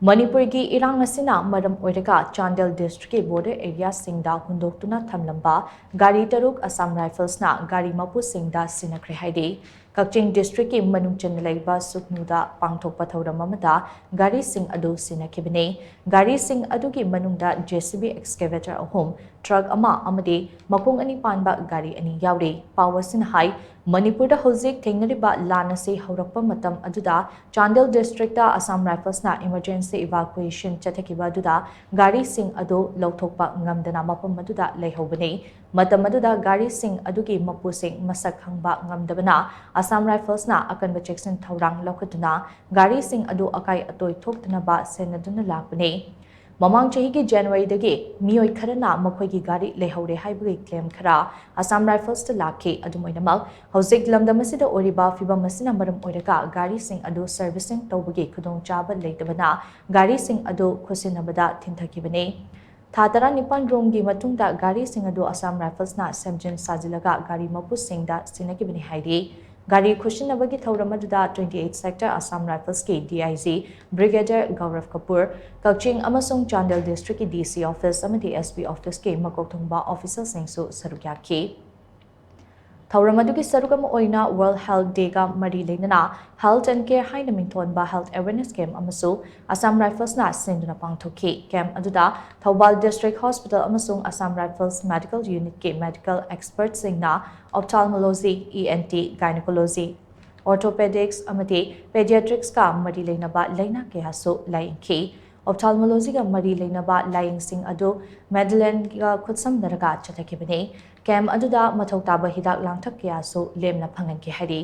Manipur ki Irangna asina Maram Oiraga Chandel District border area Singda hundoktuna thamlamba Gari Taruk Assam Rifles na Gari Mapu Singda Sinakhre haidi Kakching District ki manung chenlaiba suknuda pangthokpa thauram amada Gari Sing adu sinakhibane Gari Sing adu ki manungda JCB excavator ahom truck ama amade makung ani panba gari ani yauri powersin hai Manipur da hozik thengnariba lana se haurakpa matam aduda Chandel District da Assam Rifles na emergency evacuation chathakiba aduda Gari Sing adu lauthokpa ngamdana mapam aduda leihobane matam aduda Gari Sing adugi mapu sing masak hangba ngamdabana Assam Rifles na akanba Jackson Thaurang Lokatuna Gari Sing adu akai atoi thoktanaba senaduna lakpane Mamang chahi ki January dagi miyoi kharana makhoi ki gari lehore haibagi claim khara Assam Rifles ta lakhe adumoinamak hauzik lamdam asida oriba fibam masina maram oiraga Gari Sing adu servicing tawbagi khudong chaba leitabana Gari Sing adu khusinabada thinthakibane Thadara Nipan Romgi Matungda Gari Sing adu Assam Rifles na Semjin Sajilaga Gari Mapu Singda Sinakibani haidi Gari Kushinabagi Thauramada 28 Sector Assam Rifles ki DIG Brigadier Gaurav Kapoor Kakching Amasung Chandel District ki DC Office amadi SP Office ki Makokthungba Officer Singsu Sarukyaki Thauramadu ki Sarukam Oina World Health Day ga Mari Lenana Health and Care Haina Mingthonba Health Awareness Camp amasu Assam Rifles na Sinduna Pangthoki Camp aduda Thobal District Hospital amasung Assam Rifles Medical Unit ki Medical Experts singna Ophthalmology, ENT, Gynecology, Orthopedics amati Pediatrics ka mari leinaba laina kehasu lainki Ophthalmology ga mari leinaba laing sing adu Madeleine ga khutsam daraga chathakibani Camp aduda mathau taba hidak langthak kehasu lemna phangan ki hari